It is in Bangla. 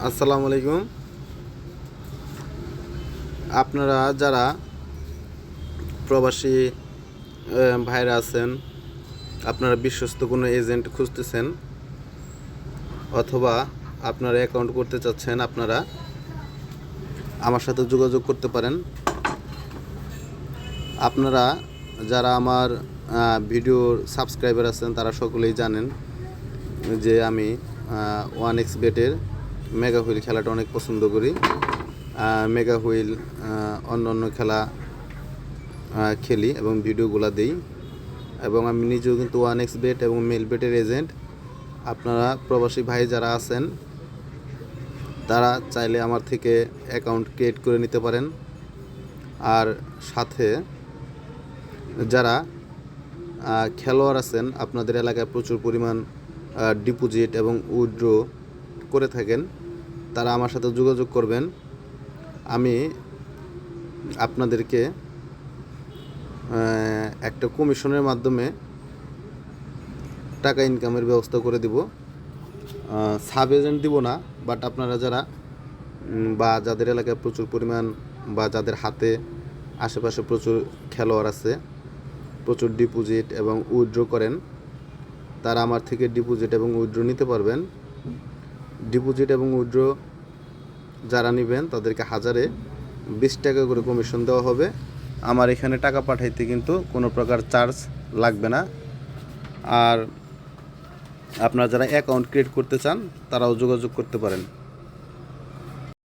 আসসালামু আলাইকুম। আপনারা যারা প্রবাসী ভাইরা আছেন, আপনারা বিশ্বস্ত কোনো এজেন্ট খুঁজতেছেন অথবা আপনারা অ্যাকাউন্ট করতে চাচ্ছেন, আপনারা আমার সাথে যোগাযোগ করতে পারেন। আপনারা যারা আমার ভিডিওর সাবস্ক্রাইবার আছেন তারা সকলেই জানেন যে আমি 1xBet-এর মেগা হুইল খেলাটা অনেক পছন্দ করি। মেগা হুইল অন্য খেলা খেলি এবং ভিডিওগুলো দিই, এবং আমি নিজেও কিন্তু 1xBet এবং মেলবেটের এজেন্ট। আপনারা প্রবাসী ভাই যারা আছেন তারা চাইলে আমার থেকে অ্যাকাউন্ট ক্রিয়েট করে নিতে পারেন। আর সাথে যারা খেলোয়াড় আছেন, আপনাদের এলাকায় প্রচুর পরিমাণ ডিপোজিট এবং উইথড্র করে থাকেন, তারা আমার সাথে যোগাযোগ করবেন। আমি আপনাদেরকে একটা কমিশনের মাধ্যমে টাকা ইনকামের ব্যবস্থা করে দিব। সাব এজেন্ট দিব না, বাট আপনারা যারা বা যাদের এলাকায় প্রচুর পরিমাণ বা যাদের হাতে আশেপাশে প্রচুর খেলোয়াড় আছে, প্রচুর ডিপোজিট এবং উইথড্র করেন, তারা আমার থেকে ডিপোজিট এবং উইথড্র নিতে পারবেন। ডিপোজিট এবং উইথড্র যারা নেবেন তাদেরকে 1020 টাকা করে কমিশন দেওয়া হবে। আমার এখানে টাকা পাঠাইতে কিন্তু কোনো প্রকার চার্জ লাগবে না। আর আপনারা যারা অ্যাকাউন্ট ক্রিয়েট করতে চান তারাও যোগাযোগ করতে পারেন।